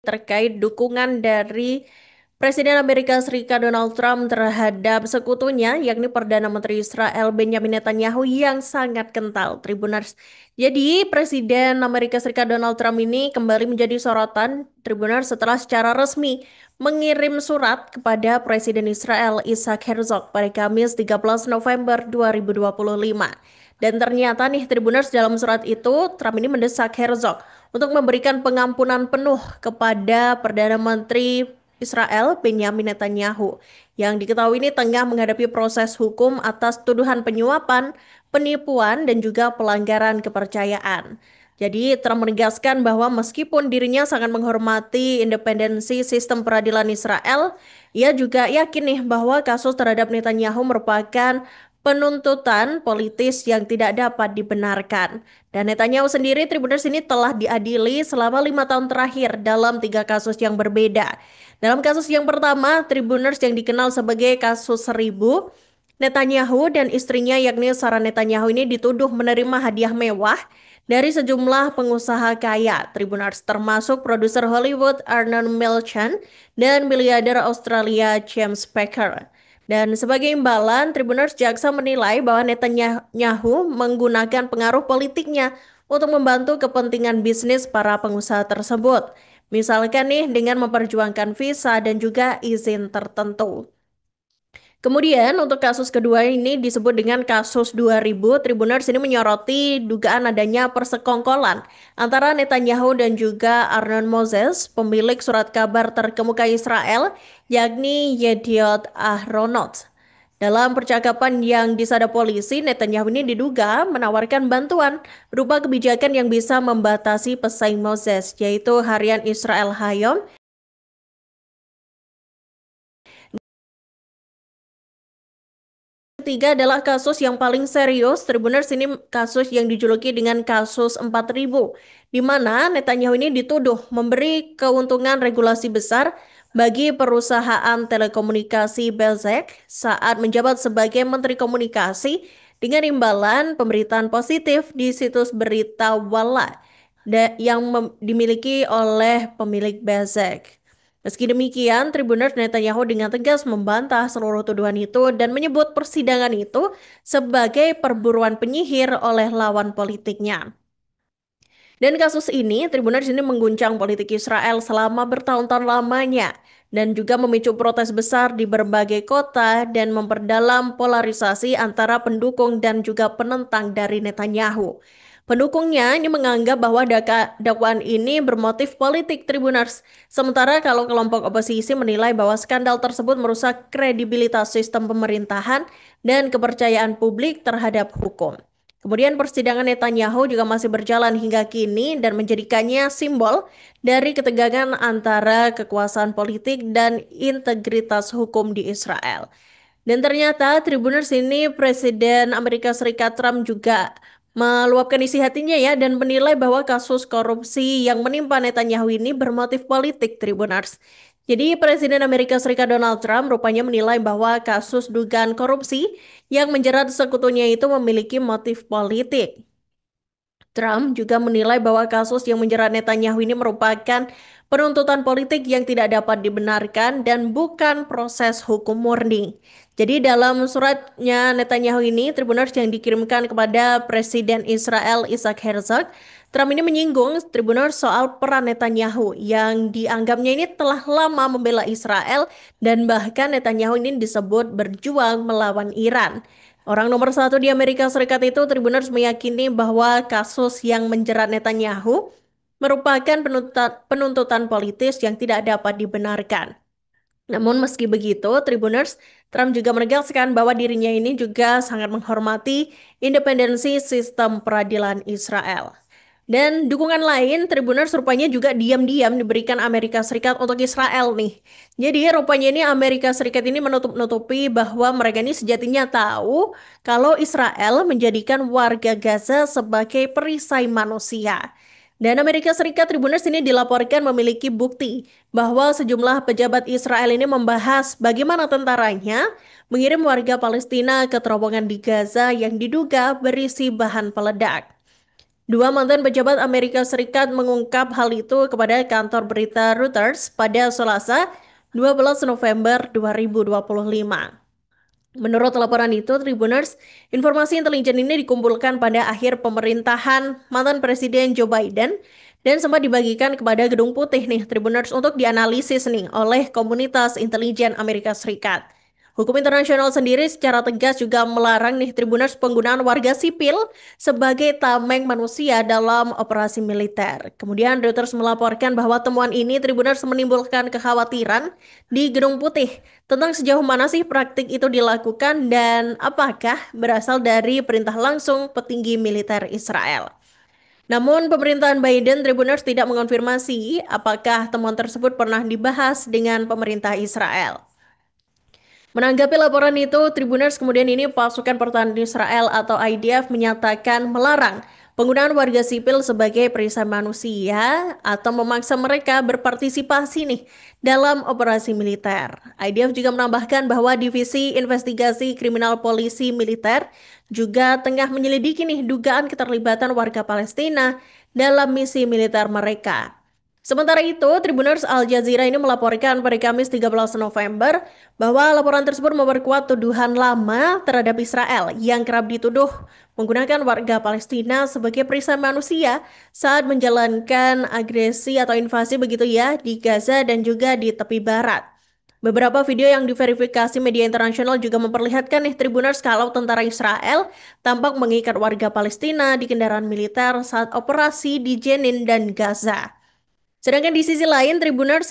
terkait dukungan dari Presiden Amerika Serikat Donald Trump terhadap sekutunya, yakni Perdana Menteri Israel Benjamin Netanyahu yang sangat kental, Tribuners. Jadi, Presiden Amerika Serikat Donald Trump ini kembali menjadi sorotan, Tribuners, setelah secara resmi mengirim surat kepada Presiden Israel Isaac Herzog pada Kamis 13 November 2025. Dan ternyata nih, Tribuners, dalam surat itu, Trump ini mendesak Herzog untuk memberikan pengampunan penuh kepada Perdana Menteri Israel Benjamin Netanyahu yang diketahui ini tengah menghadapi proses hukum atas tuduhan penyuapan, penipuan, dan juga pelanggaran kepercayaan. Jadi Trump menegaskan bahwa meskipun dirinya sangat menghormati independensi sistem peradilan Israel, ia juga yakin nih bahwa kasus terhadap Netanyahu merupakan penuntutan politis yang tidak dapat dibenarkan. Dan Netanyahu sendiri, Tribuners, ini telah diadili selama 5 tahun terakhir dalam 3 kasus yang berbeda. Dalam kasus yang pertama, Tribuners, yang dikenal sebagai kasus 1000, Netanyahu dan istrinya yakni Sarah Netanyahu ini dituduh menerima hadiah mewah dari sejumlah pengusaha kaya, Tribuners, termasuk produser Hollywood Arnold Milchan dan miliarder Australia James Packer. Dan sebagai imbalan, Tribuners, jaksa menilai bahwa Netanyahu menggunakan pengaruh politiknya untuk membantu kepentingan bisnis para pengusaha tersebut. Misalkan nih dengan memperjuangkan visa dan juga izin tertentu. Kemudian untuk kasus kedua ini disebut dengan kasus 2000, Tribuners ini menyoroti dugaan adanya persekongkolan antara Netanyahu dan juga Arnon Moses, pemilik surat kabar terkemuka Israel, yakni Yediot Ahronot. Dalam percakapan yang disada polisi, Netanyahu ini diduga menawarkan bantuan berupa kebijakan yang bisa membatasi pesaing Moses, yaitu harian Israel Hayom. Ketiga adalah kasus yang paling serius, Tribuners, ini kasus yang dijuluki dengan kasus 4000, di mana Netanyahu ini dituduh memberi keuntungan regulasi besar bagi perusahaan telekomunikasi Bezeq saat menjabat sebagai Menteri Komunikasi dengan imbalan pemberitaan positif di situs berita Walla yang dimiliki oleh pemilik Bezeq. Meski demikian, Tribuners, Netanyahu dengan tegas membantah seluruh tuduhan itu dan menyebut persidangan itu sebagai perburuan penyihir oleh lawan politiknya. Dan kasus ini, Tribuners, ini mengguncang politik Israel selama bertahun-tahun lamanya dan juga memicu protes besar di berbagai kota dan memperdalam polarisasi antara pendukung dan juga penentang dari Netanyahu. Pendukungnya ini menganggap bahwa dakwaan ini bermotif politik, Tribuners. Sementara kalau kelompok oposisi menilai bahwa skandal tersebut merusak kredibilitas sistem pemerintahan dan kepercayaan publik terhadap hukum. Kemudian persidangan Netanyahu juga masih berjalan hingga kini dan menjadikannya simbol dari ketegangan antara kekuasaan politik dan integritas hukum di Israel. Dan ternyata Tribuners, ini Presiden Amerika Serikat Trump juga meluapkan isi hatinya ya dan menilai bahwa kasus korupsi yang menimpa Netanyahu ini bermotif politik, Tribuners. Jadi Presiden Amerika Serikat Donald Trump rupanya menilai bahwa kasus dugaan korupsi yang menjerat sekutunya itu memiliki motif politik. Trump juga menilai bahwa kasus yang menjerat Netanyahu ini merupakan penuntutan politik yang tidak dapat dibenarkan dan bukan proses hukum murni. Jadi dalam suratnya Netanyahu ini, Tribuners, yang dikirimkan kepada Presiden Israel Isaac Herzog, Trump ini menyinggung, Tribuners, soal peran Netanyahu yang dianggapnya ini telah lama membela Israel dan bahkan Netanyahu ini disebut berjuang melawan Iran. Orang nomor satu di Amerika Serikat itu, Tribuners, meyakini bahwa kasus yang menjerat Netanyahu merupakan penuntutan politis yang tidak dapat dibenarkan. Namun meski begitu, Tribuners, Trump juga menegaskan bahwa dirinya ini juga sangat menghormati independensi sistem peradilan Israel. Dan dukungan lain, Tribuners, rupanya juga diam-diam diberikan Amerika Serikat untuk Israel nih. Jadi rupanya ini Amerika Serikat ini menutup-nutupi bahwa mereka ini sejatinya tahu kalau Israel menjadikan warga Gaza sebagai perisai manusia. Dan Amerika Serikat, Tribuners, ini dilaporkan memiliki bukti bahwa sejumlah pejabat Israel ini membahas bagaimana tentaranya mengirim warga Palestina ke terowongan di Gaza yang diduga berisi bahan peledak. Dua mantan pejabat Amerika Serikat mengungkap hal itu kepada kantor berita Reuters pada Selasa, 12 November 2025. Menurut laporan itu, Tribuners, informasi intelijen ini dikumpulkan pada akhir pemerintahan mantan Presiden Joe Biden dan sempat dibagikan kepada Gedung Putih nih, Tribuners, untuk dianalisis nih oleh komunitas intelijen Amerika Serikat. Hukum internasional sendiri secara tegas juga melarang nih Tribuners penggunaan warga sipil sebagai tameng manusia dalam operasi militer. Kemudian Reuters melaporkan bahwa temuan ini Tribuners menimbulkan kekhawatiran di Gedung Putih tentang sejauh mana sih praktik itu dilakukan dan apakah berasal dari perintah langsung petinggi militer Israel. Namun pemerintahan Biden, Tribuners tidak mengonfirmasi apakah temuan tersebut pernah dibahas dengan pemerintah Israel. Menanggapi laporan itu, Tribuners kemudian ini pasukan pertahanan Israel atau IDF menyatakan melarang penggunaan warga sipil sebagai perisai manusia atau memaksa mereka berpartisipasi nih dalam operasi militer. IDF juga menambahkan bahwa Divisi Investigasi Kriminal Polisi Militer juga tengah menyelidiki nih dugaan keterlibatan warga Palestina dalam misi militer mereka. Sementara itu, Tribuners Al Jazeera ini melaporkan pada Kamis 13 November bahwa laporan tersebut memperkuat tuduhan lama terhadap Israel yang kerap dituduh menggunakan warga Palestina sebagai perisai manusia saat menjalankan agresi atau invasi begitu ya di Gaza dan juga di tepi barat. Beberapa video yang diverifikasi media internasional juga memperlihatkan nih Tribuners kalau tentara Israel tampak mengikat warga Palestina di kendaraan militer saat operasi di Jenin dan Gaza. Sedangkan di sisi lain, Tribuners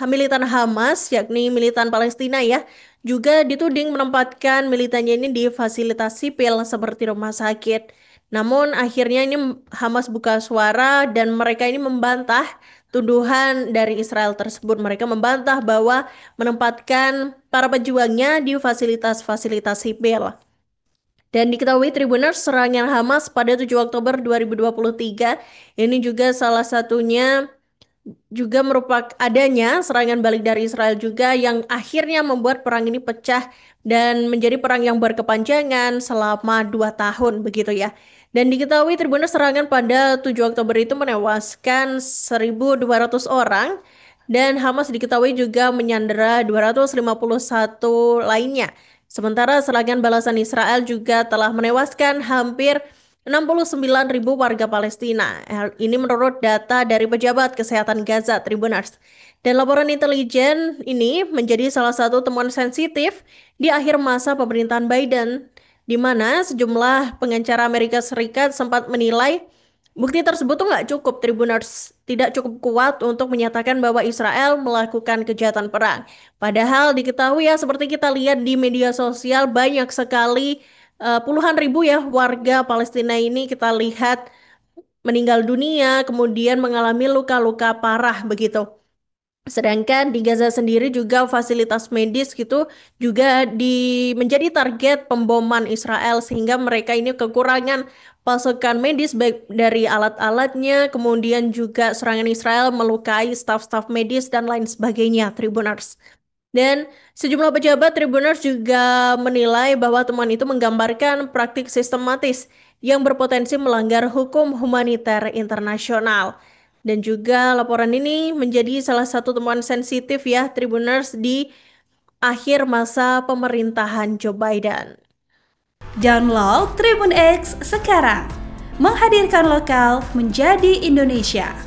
militan Hamas, yakni militan Palestina ya, juga dituding menempatkan militannya ini di fasilitas sipil seperti rumah sakit. Namun akhirnya ini Hamas buka suara dan mereka ini membantah tuduhan dari Israel tersebut. Mereka membantah bahwa menempatkan para pejuangnya di fasilitas-fasilitas sipil. Dan diketahui Tribuners serangan Hamas pada 7 Oktober 2023 ini juga salah satunya juga merupakan adanya serangan balik dari Israel juga yang akhirnya membuat perang ini pecah dan menjadi perang yang berkepanjangan selama 2 tahun begitu ya. Dan diketahui Tribuners serangan pada 7 Oktober itu menewaskan 1.200 orang dan Hamas diketahui juga menyandera 251 lainnya. Sementara serangan balasan Israel juga telah menewaskan hampir 69.000 warga Palestina. Ini menurut data dari pejabat kesehatan Gaza, Tribuners. Dan laporan intelijen ini menjadi salah satu temuan sensitif di akhir masa pemerintahan Biden, di mana sejumlah pengacara Amerika Serikat sempat menilai bukti tersebut tuh nggak cukup, Tribuners. Tidak cukup kuat untuk menyatakan bahwa Israel melakukan kejahatan perang. Padahal diketahui ya, seperti kita lihat di media sosial banyak sekali puluhan ribu ya warga Palestina ini kita lihat meninggal dunia, kemudian mengalami luka-luka parah begitu. Sedangkan di Gaza sendiri juga fasilitas medis gitu juga menjadi target pemboman Israel sehingga mereka ini kekurangan pasukan medis baik dari alat-alatnya, kemudian juga serangan Israel melukai staf-staf medis dan lain sebagainya, Tribuners. Dan sejumlah pejabat Tribuners juga menilai bahwa temuan itu menggambarkan praktik sistematis yang berpotensi melanggar hukum humaniter internasional. Dan juga laporan ini menjadi salah satu temuan sensitif ya Tribuners di akhir masa pemerintahan Joe Biden. Download Tribun X sekarang, menghadirkan lokal menjadi Indonesia.